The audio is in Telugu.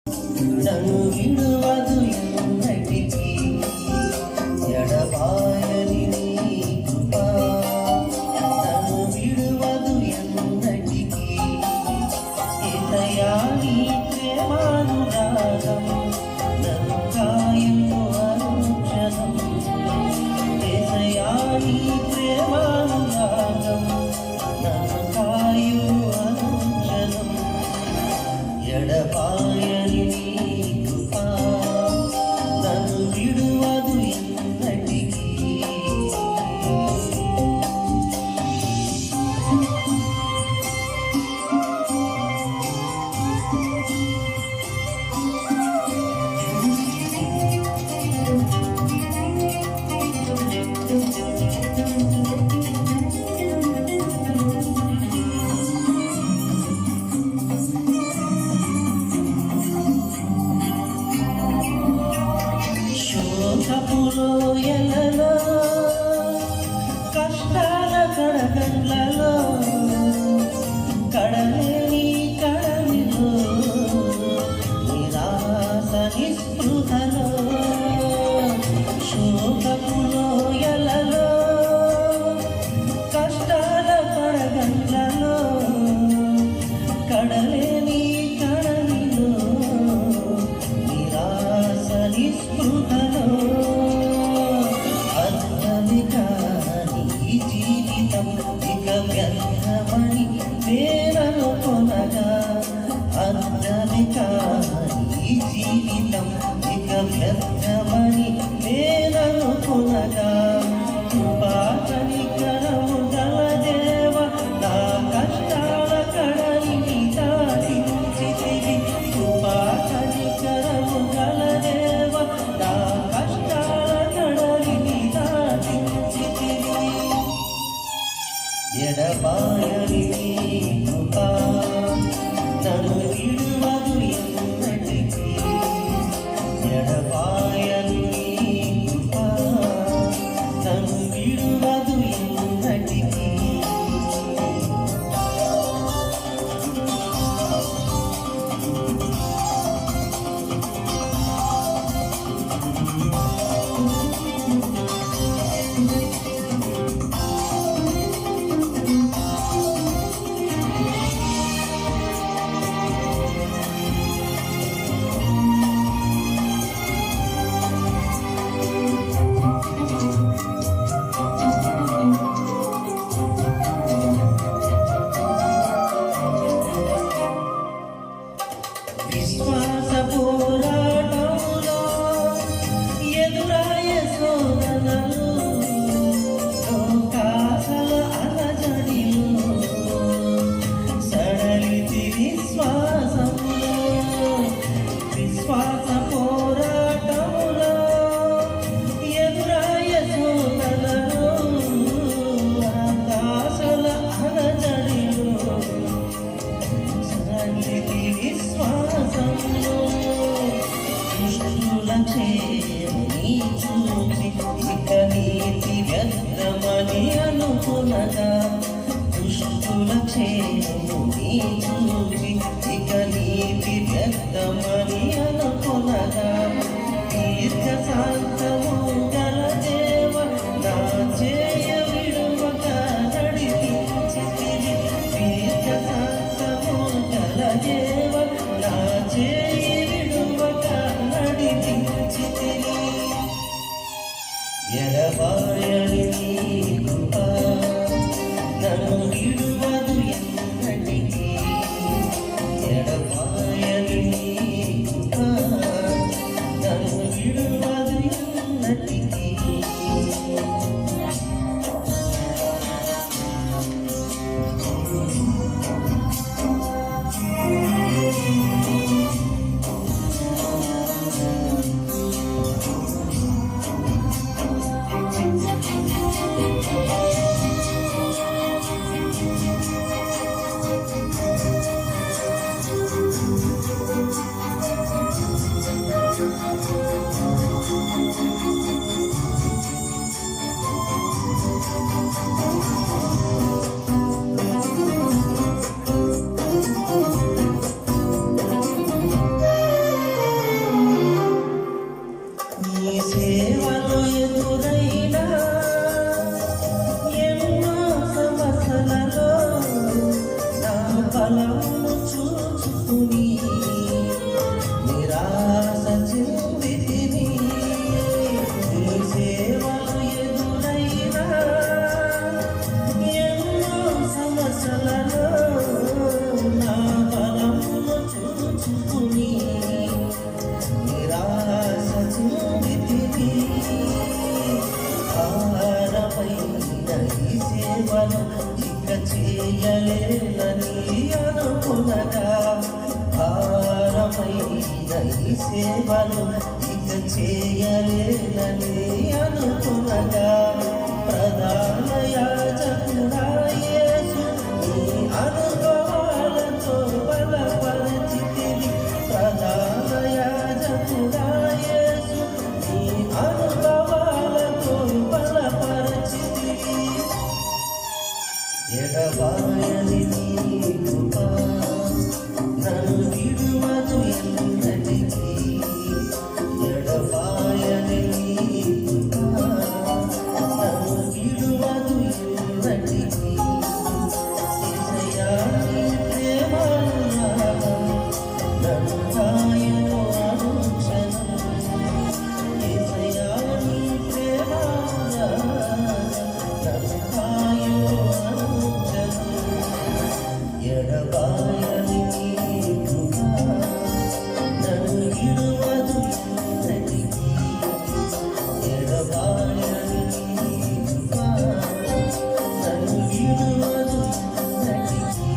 నన్ను విడువదు ఎన్నటికీ ఎడబాయని నీ కృప నన్ను విడువదు ఎన్నటికీ ఏసయ్యా నీ ప్రేమానురాగం నన్ను కాయును అనుక్షణం ఏసయ్యా నీ ప్రేమానురాగం నన్ను కాయును అనుక్షణం ఎడబాయని నీ కృప నన్ను విడువదు ఎన్నటికీ లోయలలో కష్టాల కడగండ్లలో కడలేని కడలిలో నిరాశ నిస్పృహలో శోకపు లోయలలో కష్టాల కడగండ్లలో కడలేని కడలిలో నిరాశ నిస్పృహలో వ్యర్థమని పేరను కొనగా అర్థమిక ఈ జీవితం ఇక వ్యర్థమని పేరను కొనగా కృపాకనికరము గల దేవ నా కష్టాల కడలిని దాటించితివి కృపాకనికరము గల దేవ నా కష్టాల కడలిని దాటించితివి ఎడబాయని నీ కృప నన్ను విడువదు ఎన్నటికీ ఎడబాయని నీ కృప నన్ను విడువదు ఎన్నటికీ విశ్వాస పోరాటములో ఎదురాయ శోధనలు లోకాసల అలజడిలో సడలితి విశ్వాసములో విశ్వాస పోరాటములో ఎదురాయ శోధనలు లోకాసల అలజడిలో సడలితి విశ్వాసములో దుష్టుల చేని చూచి ఇక నీతి వ్యర్థమని అనుకునగా దుష్టుల చేని చూచి ఇక నీతి వ్యర్థమని అనుకునగా దీర్ఘ శాంతము గల దేవ నా చేయ విడువక నడిపించితివి దీర్ఘ శాంతము గల దేవ నా చేయ విడువక నడిపించితివి ఎడబాయని నీ కృప నన్ను విడువదు ఎన్నటికీ ఎడబాయని నీ కృప సేవలు ఇక చేయలేనని అనుకునగా భారమైన ఈ సేవలు ఇక చేయలేనని అనుకునగా ప్రధాన యాజకుడా యేసు నీ అనుభవాలతో బలపరిచితివి ప్రధాన యాజకుడా యేసు నీ అనుభవాలతో బలపరిచితివి ఎడబాయని నీ కృప నన్ను విడువదు ఎన్నటికీ ఎడబాయని నీ కృప నన్ను విడువదు ఎన్నటికీ యేసయ్యా నీ ప్రేమానురాగం నన్ను కాయను అనుక్షణం యేసయ్యా నీ ప్రేమానురాగం నన్ను కాయను అనుక్షణం ఎడబాయని నీ కృప నన్ను విడువదు ఎన్నటికీ ఎడబాయని నీ కృప నన్ను విడువదు ఎన్నటికీ